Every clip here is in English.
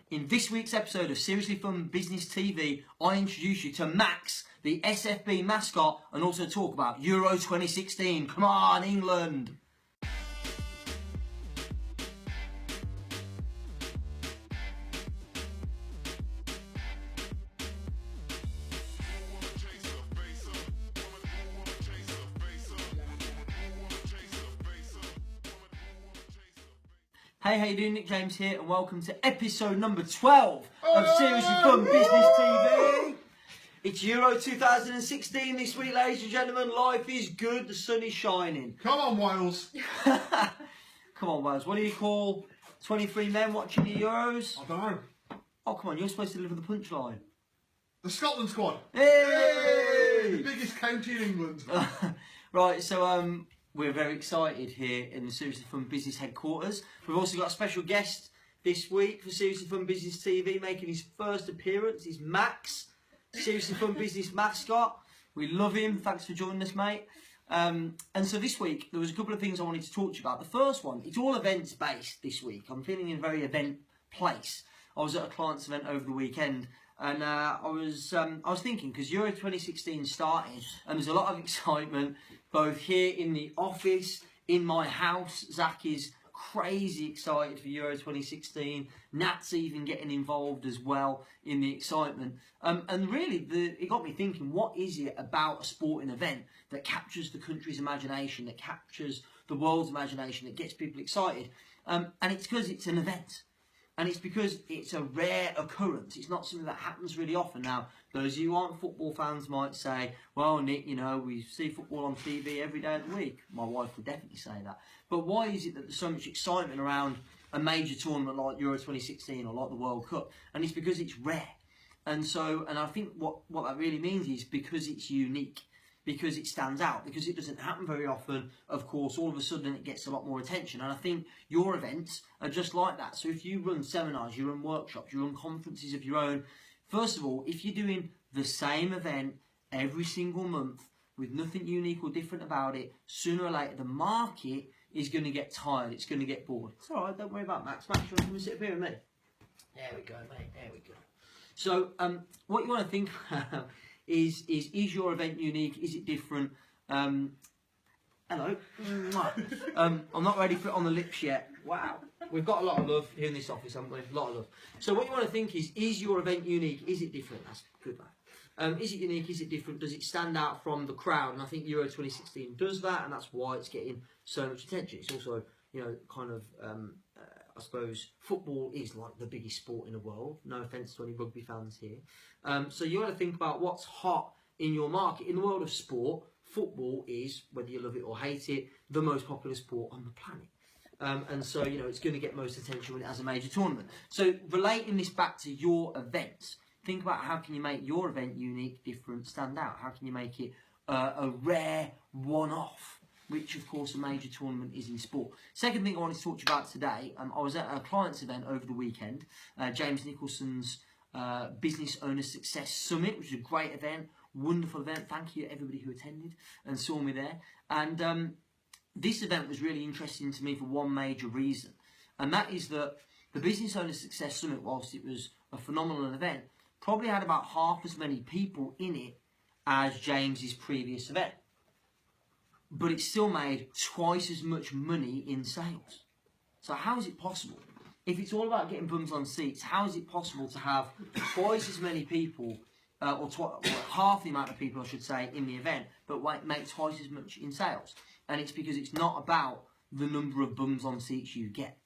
In this week's episode of Seriously Fun Business TV, I introduce you to Max, the SFB mascot, and also talk about Euro 2016. Come on, England! Hey, how you doing? Nick James here, and welcome to episode number 12 of Seriously Fun Business TV. It's Euro 2016 this week, ladies and gentlemen. Life is good, the sun is shining. Come on, Wales. Come on, Wales. What do you call 23 men watching the Euros? I don't know. Oh, come on, you're supposed to deliver the punchline. The Scotland squad. Hey! The biggest county in England. Right, so we're very excited here in the Seriously Fun Business headquarters. We've also got a special guest this week for Seriously Fun Business TV, making his first appearance. He's Max, Seriously Fun Business mascot. We love him. Thanks for joining us, mate. And so this week, there was a couple of things I wanted to talk to you about. The first one, it's all events based this week. I'm feeling in a very event place. I was at a client's event over the weekend, and I was thinking, because Euro 2016 started, and there's a lot of excitement both here in the office, in my house. Zach is crazy excited for Euro 2016. Nat's even getting involved as well in the excitement. And really, it got me thinking, what is it about a sporting event that captures the country's imagination, that captures the world's imagination, that gets people excited? And it's because it's an event. And it's because it's a rare occurrence. It's not something that happens really often. Now, those of you who aren't football fans might say, well, Nick, you know, we see football on TV every day of the week. My wife would definitely say that. But why is it that there's so much excitement around a major tournament like Euro 2016 or like the World Cup? And it's because it's rare. And I think what that really means is because it's unique, because it stands out, because it doesn't happen very often. Of course, all of a sudden it gets a lot more attention. And I think your events are just like that. So if you run seminars, you run workshops, you run conferences of your own, first of all, if you're doing the same event every single month with nothing unique or different about it, sooner or later the market is going to get tired. It's going to get bored. It's all right, don't worry about Max. Max, you want to come and sit up here with me? There we go, mate. There we go. So what you want to think about is your event unique? Is it different? Hello. I'm not ready for it on the lips yet. Wow. We've got a lot of love here in this office, haven't we? A lot of love. So what you want to think is your event unique? Is it different? That's good, man. Is it unique? Is it different? Does it stand out from the crowd? And I think Euro 2016 does that, and that's why it's getting so much attention. It's also, you know, kind of, I suppose, football is like the biggest sport in the world. No offence to any rugby fans here. So you want to think about what's hot in your market. In the world of sport, football is, whether you love it or hate it, the most popular sport on the planet. And so, you know, it's going to get most attention when it has a major tournament. So relating this back to your events, think about how can you make your event unique, different, stand out? How can you make it a rare one-off, which of course a major tournament is in sport. Second thing I wanted to talk to you about today, I was at a client's event over the weekend, James Nicholson's Business Owner Success Summit, which is a great event, wonderful event. Thank you to everybody who attended and saw me there. And this event was really interesting to me for one major reason, and that is that the Business Owner Success Summit, whilst it was a phenomenal event, probably had about half as many people in it as James's previous event. But it still made twice as much money in sales. So how is it possible? If it's all about getting bums on seats, how is it possible to have twice as many people, or half the amount of people, I should say, in the event, but make twice as much in sales? And it's because it's not about the number of bums on seats you get.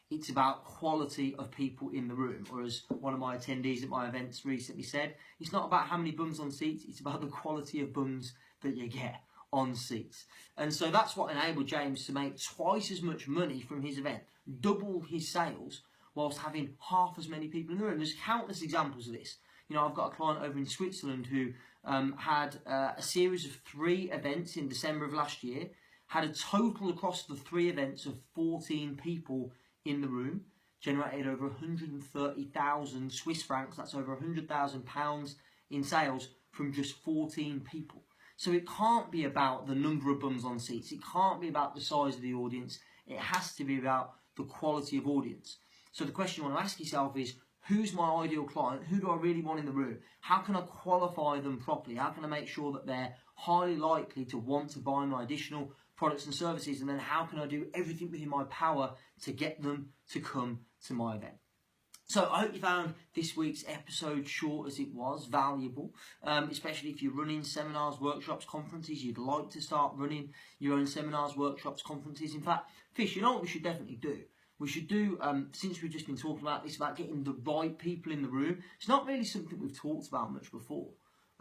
It's about quality of people in the room. Or as one of my attendees at my events recently said, it's not about how many bums on seats, it's about the quality of bums that you get on seats. And so that's what enabled James to make twice as much money from his event, double his sales, whilst having half as many people in the room. There's countless examples of this. You know, I've got a client over in Switzerland who had a series of 3 events in December of last year, had a total across the 3 events of 14 people in the room, generated over 130,000 Swiss francs, that's over £100,000 in sales from just 14 people. So it can't be about the number of bums on seats. It can't be about the size of the audience. It has to be about the quality of audience. So the question you want to ask yourself is, who's my ideal client? Who do I really want in the room? How can I qualify them properly? How can I make sure that they're highly likely to want to buy my additional products and services? And then how can I do everything within my power to get them to come to my event? So I hope you found this week's episode, short as it was, valuable, especially if you're running seminars, workshops, conferences. You'd like to start running your own seminars, workshops, conferences. In fact, Fish, you know what we should definitely do? We should do, since we've just been talking about this, about getting the right people in the room. It's not really something we've talked about much before.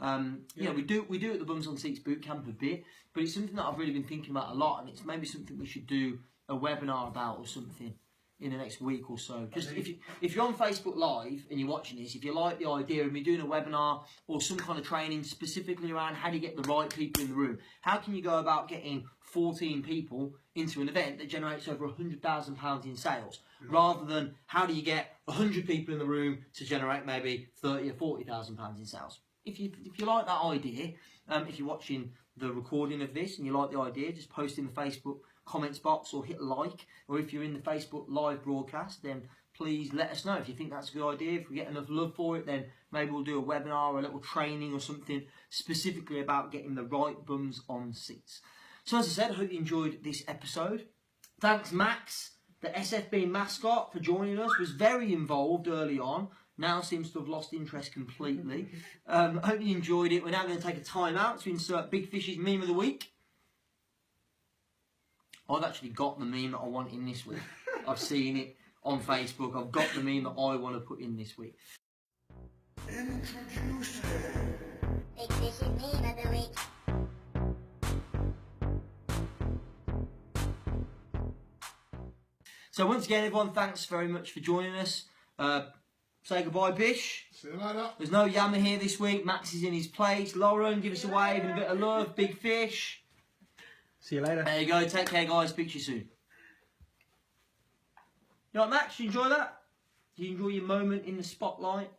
You know, we do at the Bums on Seats bootcamp a bit, but it's something that I've really been thinking about a lot, and it's maybe something we should do a webinar about or something in the next week or so. Just if you're on Facebook Live and you're watching this, if you like the idea of me doing a webinar or some kind of training specifically around how do you get the right people in the room, how can you go about getting 14 people into an event that generates over £100,000 in sales, rather than how do you get 100 people in the room to generate maybe 30 or 40,000 pounds in sales. If you like that idea, if you're watching the recording of this and you like the idea, just post in the Facebook comments box or hit like, or if you're in the Facebook live broadcast, then please let us know if you think that's a good idea. If we get enough love for it, then maybe we'll do a webinar or a little training or something specifically about getting the right bums on seats. So as I said, I hope you enjoyed this episode. Thanks Max, the SFB Mascot, for joining us. Was very involved early on, now seems to have lost interest completely. I hope you enjoyed it. We're now going to take a time out to insert Big Fish's meme of the week. I've actually got the meme that I want in this week. I've seen it on Facebook. I've got the meme that I want to put in this week. Introducing Big Fish's meme of the week. So once again, everyone, thanks very much for joining us. Say goodbye, Bish. See you later. There's no Yammer here this week. Max is in his place. Lauren, give us a wave and a bit of love. Big Fish. See you later. There you go. Take care, guys. Speak to you soon. You know what, Max? You enjoy that? Did you enjoy your moment in the spotlight?